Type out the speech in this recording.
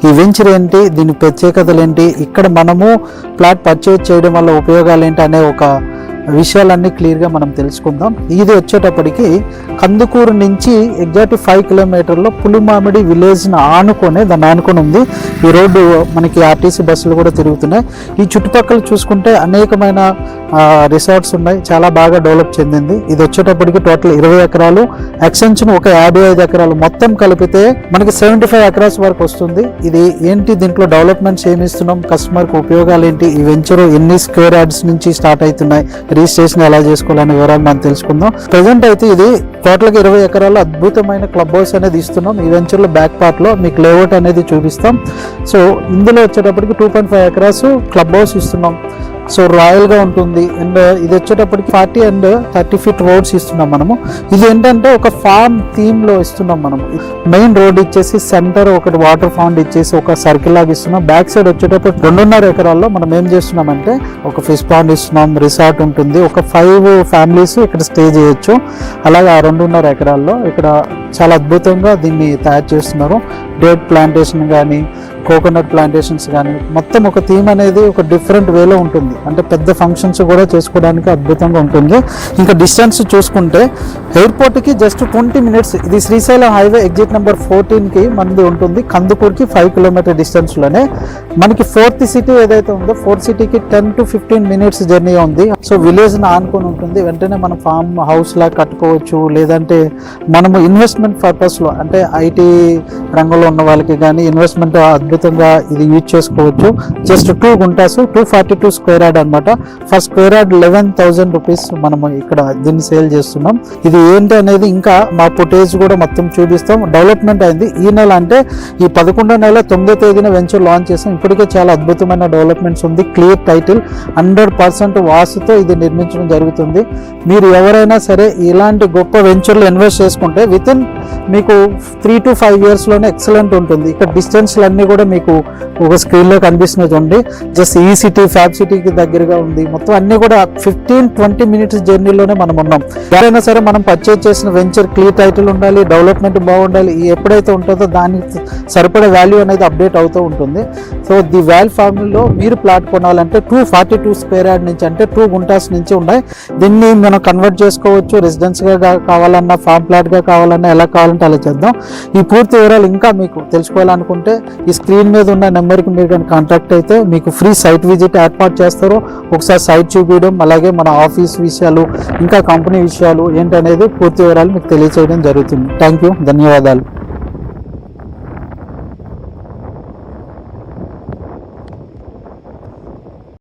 ఈ వెంచర్ ఏంటి, దీని ప్రత్యేకతలు ఏంటి, ఇక్కడ మనము ప్లాట్ పర్చేజ్ చేయడం వల్ల ఉపయోగాలు ఏంటి అనే ఒక విషయాలన్నీ క్లియర్గా మనం తెలుసుకుందాం. ఇది వచ్చేటప్పటికి కందుకూరు నుంచి ఎగ్జాక్ట్ 5 కిలోమీటర్లో పులిమామిడి విలేజ్ని దాన్ని ఆనుకొని ఉంది. ఈ రోడ్డు మనకి ఆర్టీసీ బస్సులు కూడా తిరుగుతున్నాయి. ఈ చుట్టుపక్కల చూసుకుంటే అనేకమైన రిసార్ట్స్ ఉన్నాయి, చాలా బాగా డెవలప్ చెందింది. ఇది వచ్చేటప్పటికి టోటల్ 20 ఎకరాలు, ఎక్స్టెన్షన్ ఒక 55 ఎకరాలు, మొత్తం కలిపితే మనకి 75 ఎకరాస్ వరకు వస్తుంది. ఇది ఏంటి, దీంట్లో డెవలప్మెంట్స్ ఏమి ఇస్తున్నాం, కస్టమర్కి ఉపయోగాలు ఏంటి, ఈ వెంచర్ ఎన్ని స్క్వేర్ యార్డ్స్ నుంచి స్టార్ట్ అవుతున్నాయి, రిజిస్ట్రేషన్ ఎలా చేసుకోవాలనే వివరాలు మనం తెలుసుకుందాం. ప్రజెంట్ అయితే ఇది టోటల్గా 20 ఎకరాలు అద్భుతమైన క్లబ్ హౌస్ అనేది ఇస్తున్నాం. ఈ వెంచర్లో బ్యాక్ పార్ట్లో మీకు లేఅవుట్ అనేది చూపిస్తాం. సో ఇందులో వచ్చేటప్పటికి 2.5 ఎకరాస్ క్లబ్ హౌస్ ఇస్తున్నాం. సో రాయల్గా ఉంటుంది. అండ్ ఇది వచ్చేటప్పటికి 40 and 30 feet రోడ్స్ ఇస్తున్నాం మనము. ఇది ఏంటంటే ఒక ఫార్మ్ థీమ్లో ఇస్తున్నాం మనం. మెయిన్ రోడ్ ఇచ్చేసి సెంటర్ ఒకటి వాటర్ ఫౌండ్ ఇచ్చేసి ఒక సర్కిల్ లాగా ఇస్తున్నాం. బ్యాక్ సైడ్ వచ్చేటప్పుడు 2.5 ఎకరాల్లో మనం ఏం చేస్తున్నామంటే ఒక ఫిష్ పాండ్ ఇస్తున్నాం, రిసార్ట్ ఉంటుంది, ఒక 5 ఫ్యామిలీస్ ఇక్కడ స్టే చేయొచ్చు. అలాగే ఆ 2.5 ఎకరాల్లో ఇక్కడ చాలా అద్భుతంగా దీన్ని తయారు చేస్తున్నారు. డేట్ ప్లాంటేషన్ కానీ, కోకోనట్ ప్లాంటేషన్స్ కానీ, మొత్తం ఒక థీమ్ అనేది ఒక డిఫరెంట్ వేలో ఉంటుంది. అంటే పెద్ద ఫంక్షన్స్ కూడా చేసుకోవడానికి అద్భుతంగా ఉంటుంది. ఇంకా డిస్టెన్స్ చూసుకుంటే ఎయిర్పోర్ట్కి జస్ట్ 20 minutes. ఇది శ్రీశైలం హైవే ఎగ్జిట్ నెంబర్ 14కి మనది ఉంటుంది. కందుకూరుకి 5 కిలోమీటర్ డిస్టెన్స్లోనే మనకి 4th సిటీ ఏదైతే ఉందో 4th సిటీకి 10 to 15 minutes జర్నీ ఉంది. సో విలేజ్ని ఆనుకొని ఉంటుంది. వెంటనే మనం ఫామ్ హౌస్ లా కట్టుకోవచ్చు, లేదంటే మనము ఇన్వెస్ట్మెంట్ పర్పస్లో అంటే ఐటీ రంగంలో ఉన్న వాళ్ళకి కానీ ఇన్వెస్ట్మెంట్ అద్భుతంగా ఇది యూజ్ చేసుకోవచ్చు. జస్ట్ 2 గుంటాస్ 242 స్క్వేర్ యార్డ్ అనమాట. ఫర్ స్క్వేర్ యార్డ్ 11,000 రూపీస్ మనము ఇక్కడ దీన్ని సేల్ చేస్తున్నాం. ఇది ఏంటి అనేది ఇంకా మా ఫుటేజ్ కూడా మొత్తం చూపిస్తాం. డెవలప్మెంట్ అయింది ఈ నెల, అంటే ఈ 11వ నెల 9వ తేదీన వెంచర్ లాంచ్ చేస్తాం. ఇప్పటికే చాలా అద్భుతమైన డెవలప్మెంట్స్ ఉంది. క్లియర్ టైటిల్, 100% వాసుతో ఇది నిర్మించడం జరుగుతుంది. మీరు ఎవరైనా సరే ఇలాంటి గొప్ప వెంచర్లు ఇన్వెస్ట్ చేసుకుంటే వితిన్ మీకు 3 to 5 yearsలోనే ఎక్సలెంట్ ఉంటుంది. ఇక్కడ డిస్టెన్స్లు అన్నీ కూడా మీకు ఒక స్క్రీన్లో కనిపిస్తున్నది ఉంది. జస్ట్ ఈ సిటీ ఫ్యాబ్ సిటీకి దగ్గరగా ఉంది. మొత్తం అన్నీ కూడా 15-20 minutes జర్నీలోనే మనం ఉన్నాం. ఎవరైనా సరే మనం పర్చేజ్ చేసిన వెంచర్ క్లియర్ టైటిల్ ఉండాలి, డెవలప్మెంట్ బాగుండాలి. ఎప్పుడైతే ఉంటుందో దానికి సరిపడే వాల్యూ అనేది అప్డేట్ అవుతూ ఉంటుంది. సో ది వాల్ ఫార్మ్లో మీరు ప్లాట్ కొనాలంటే 242 స్క్వేర్ యార్డ్ నుంచి, అంటే 2 గుంటాస్ నుంచి ఉన్నాయి. దీన్ని మనం కన్వర్ట్ చేసుకోవచ్చు. రెసిడెన్స్గా కావాలన్నా, ఫార్మ్ ప్లాట్గా కావాలన్నా, ఎలా కావాలంటే అలా చేద్దాం. ఈ పూర్తి వివరాలు ఇంకా మీకు తెలుసుకోవాలనుకుంటే ఈ స్క్రీన్ మీద ఉన్న నెంబర్కి మీరు కానీ కాంటాక్ట్ అయితే మీకు ఫ్రీ సైట్ విజిట్ ఏర్పాటు చేస్తారు. ఒకసారి సైట్ చూపించడం, అలాగే మన ఆఫీస్ విషయాలు, ఇంకా కంపెనీ విషయాలు ఏంటనేది పూర్తి వివరాలు మీకు తెలియజేయడం జరుగుతుంది. థ్యాంక్ యూ, ధన్యవాదాలు.